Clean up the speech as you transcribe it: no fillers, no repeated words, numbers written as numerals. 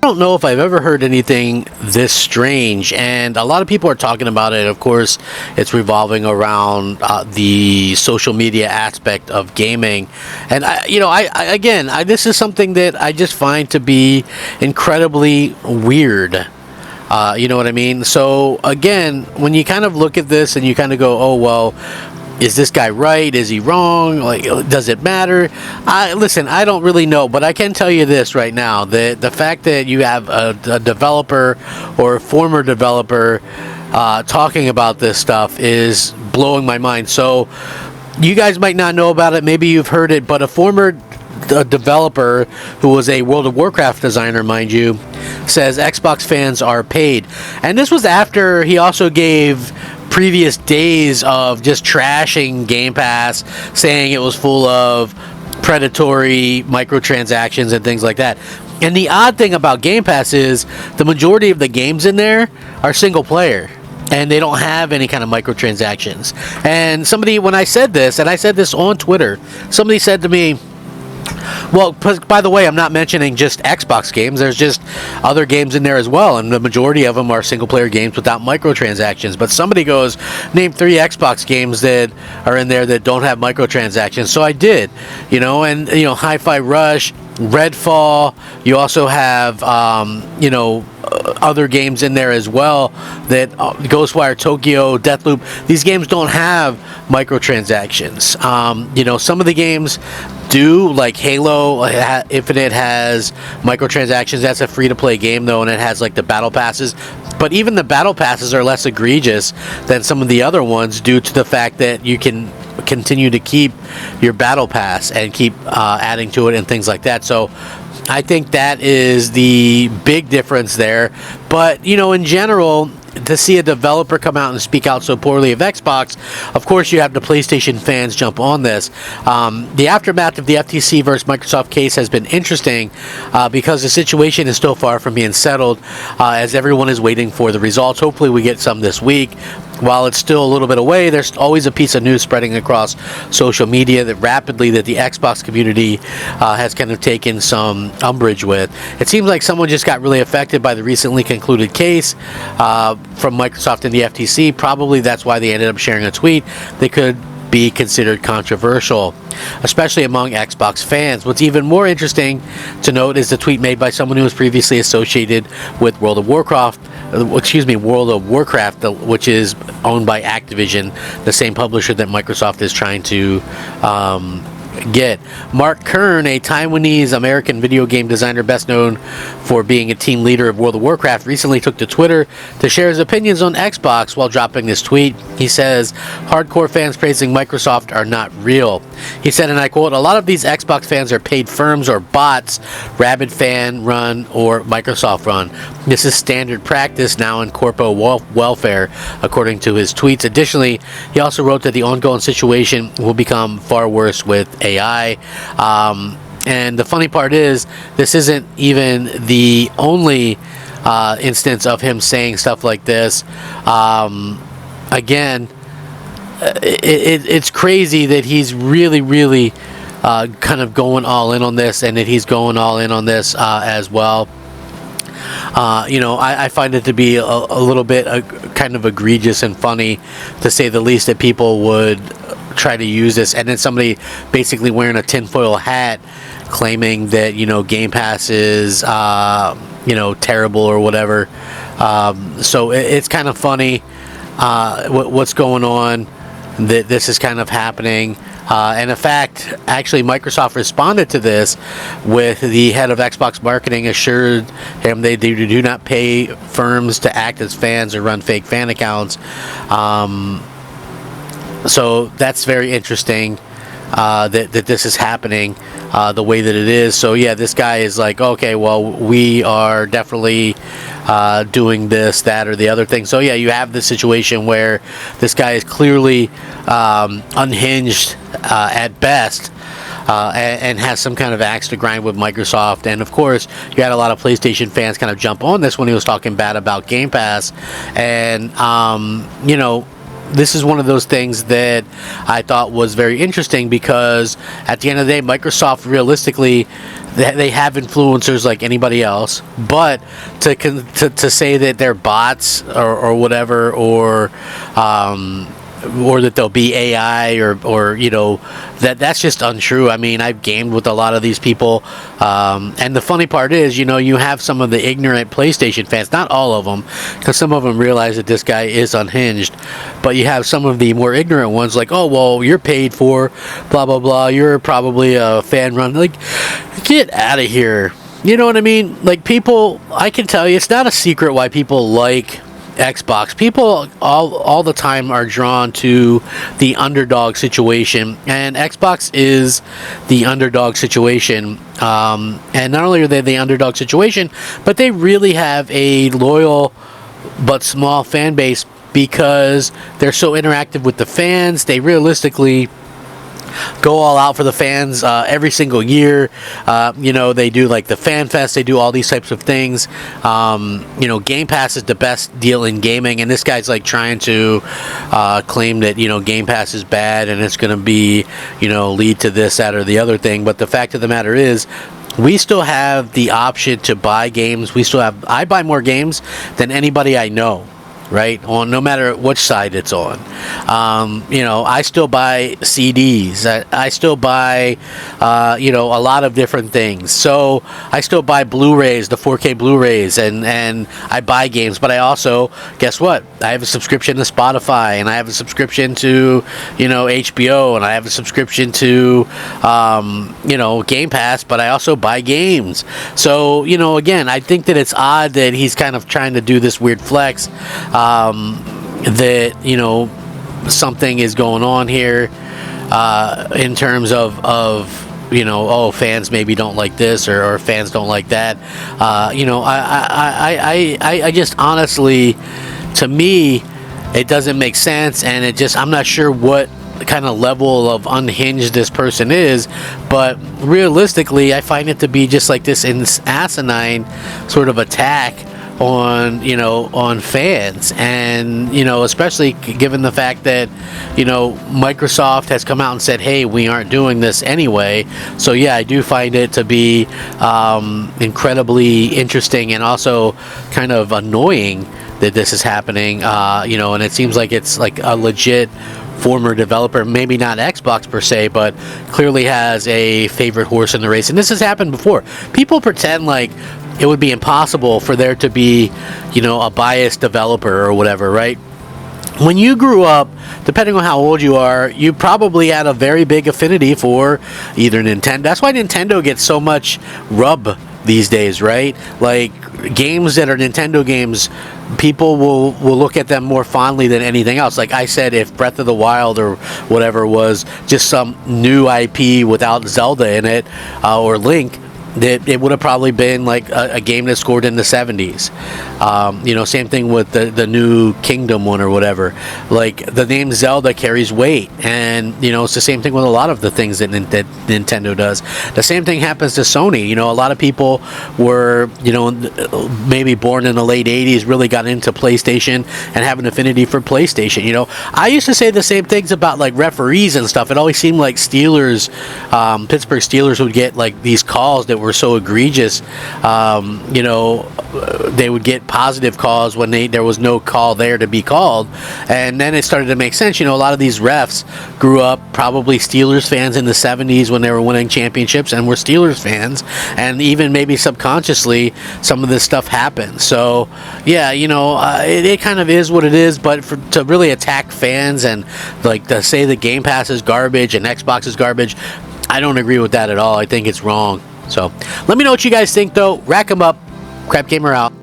I don't know if I've ever heard anything this strange, and a lot of people are talking about it. Of course, it's revolving around the social media aspect of gaming, and this is something that I just find to be incredibly weird. You know what I mean? So again, when you kind of look at this and you kind of go, "Oh well, is this guy right? Is he wrong? Like, does it matter?" Listen, I don't really know, but I can tell you this right now: that the fact that you have a developer or a former developer talking about this stuff is blowing my mind. So you guys might not know about it. Maybe you've heard it, but a former developer who was a World of Warcraft designer, mind you, says Xbox fans are paid. And this was after he also gave previous days of just trashing Game Pass, saying it was full of predatory microtransactions and things like that. And the odd thing about Game Pass is the majority of the games in there are single player, and they don't have any kind of microtransactions. And somebody, when I said this, and I said this on Twitter, somebody said to me, well, by the way, I'm not mentioning just Xbox games. There's just other games in there as well, and the majority of them are single-player games without microtransactions. But somebody goes, name 3 Xbox games that are in there that don't have microtransactions. So I did, Hi-Fi Rush, Redfall. You also have, other games in there as well, that Ghostwire Tokyo, Deathloop. These games don't have microtransactions. Some of the games do, like Halo Infinite has microtransactions. That's a free-to-play game, though, and it has like the battle passes. But even the battle passes are less egregious than some of the other ones, due to the fact that you can continue to keep your battle pass and keep adding to it and things like that. So I think that is the big difference there. But in general, to see a developer come out and speak out so poorly of Xbox, of course you have the PlayStation fans jump on this. The aftermath of the FTC versus Microsoft case has been interesting because the situation is still far from being settled, as everyone is waiting for the results. Hopefully we get some this week. While it's still a little bit away, there's always a piece of news spreading across social media that the Xbox community has kind of taken some umbrage with. It seems like someone just got really affected by the recently concluded case from Microsoft and the FTC. Probably that's why they ended up sharing a tweet. They could be considered controversial, especially among Xbox fans. What's even more interesting to note is the tweet made by someone who was previously associated with World of Warcraft, which is owned by Activision, the same publisher that Microsoft is trying to get. Mark Kern, a Taiwanese American video game designer best known for being a team leader of World of Warcraft, recently took to Twitter to share his opinions on Xbox while dropping this tweet. He says, hardcore fans praising Microsoft are not real. He said, and I quote, "A lot of these Xbox fans are paid firms or bots, rabid fan run or Microsoft run. This is standard practice now in corpo welfare," according to his tweets. Additionally, he also wrote that the ongoing situation will become far worse with AI. And the funny part is, this isn't even the only instance of him saying stuff like this. Again, it's crazy that he's really kind of going all in on this, and that he's going all in on this as well. I find it to be a little bit kind of egregious and funny, to say the least, that people would try to use this, and then somebody basically wearing a tinfoil hat claiming that Game Pass is terrible or whatever. So it's kind of funny what's going on, that this is kind of happening. And in fact, actually, Microsoft responded to this with the head of Xbox marketing assured him they do not pay firms to act as fans or run fake fan accounts. So that's very interesting that this is happening the way that it is. So yeah, this guy is like, okay, well, we are definitely doing this, that, or the other thing. So yeah, you have this situation where this guy is clearly unhinged at best, and has some kind of axe to grind with Microsoft. And of course, you had a lot of PlayStation fans kind of jump on this when he was talking bad about Game Pass. And this is one of those things that I thought was very interesting, because at the end of the day, Microsoft realistically, they have influencers like anybody else, but to say that they're bots or whatever, or that there'll be AI, or that's just untrue. I mean, I've gamed with a lot of these people, and the funny part is, you have some of the ignorant PlayStation fans, not all of them, because some of them realize that this guy is unhinged, but you have some of the more ignorant ones like, oh, well, you're paid for blah blah blah, you're probably a fan run, like, get out of here. You know what I mean? Like, people, I can tell you, it's not a secret why people like Xbox. People all the time are drawn to the underdog situation, and Xbox is the underdog situation. And not only are they the underdog situation, but they really have a loyal but small fan base, because they're so interactive with the fans. They realistically go all out for the fans every single year. They do like the Fan Fest, they do all these types of things. Game Pass is the best deal in gaming, and this guy's like trying to claim that Game Pass is bad and it's going to be lead to this, that, or the other thing. But the fact of the matter is, we still have the option to buy games. I buy more games than anybody I know, right? On no matter which side it's on. I still buy CDs. I still buy, a lot of different things. So I still buy Blu-rays, the 4K Blu-rays, and I buy games. But I also, guess what? I have a subscription to Spotify, and I have a subscription to, HBO, and I have a subscription to, Game Pass. But I also buy games. So, again, I think that it's odd that he's kind of trying to do this weird flex. That something is going on here in terms of fans maybe don't like this, or fans don't like that. I just honestly, to me, it doesn't make sense, and I'm not sure what kind of level of unhinged this person is, but realistically, I find it to be just like this asinine sort of attack on fans, and especially given the fact that Microsoft has come out and said, hey, we aren't doing this anyway. So yeah, I do find it to be incredibly interesting, and also kind of annoying that this is happening, and it seems like it's like a legit former developer, maybe not Xbox per se, but clearly has a favorite horse in the race. And this has happened before. People pretend like it would be impossible for there to be, a biased developer or whatever, right? When you grew up, depending on how old you are, you probably had a very big affinity for either Nintendo. That's why Nintendo gets so much rub these days, right? Like, games that are Nintendo games, people will look at them more fondly than anything else. Like I said, if Breath of the Wild or whatever was just some new IP without Zelda in it, or Link, that it would have probably been like a game that scored in the 70s. Same thing with the new Kingdom one or whatever. Like, the name Zelda carries weight, and it's the same thing with a lot of the things that Nintendo does. The same thing happens to Sony. A lot of people were maybe born in the late 80s, really got into PlayStation and have an affinity for PlayStation. I used to say the same things about like referees and stuff. It always seemed like Pittsburgh Steelers would get like these calls that were so egregious. They would get positive calls when there was no call there to be called, and then it started to make sense. A lot of these refs grew up probably Steelers fans in the 70s when they were winning championships, and were Steelers fans, and even maybe subconsciously some of this stuff happened. So yeah, it kind of is what it is. But to really attack fans and like to say that Game Pass is garbage and Xbox is garbage, I don't agree with that at all. I think it's wrong. So let me know what you guys think, though. Rack 'em up. Crap Gamer out.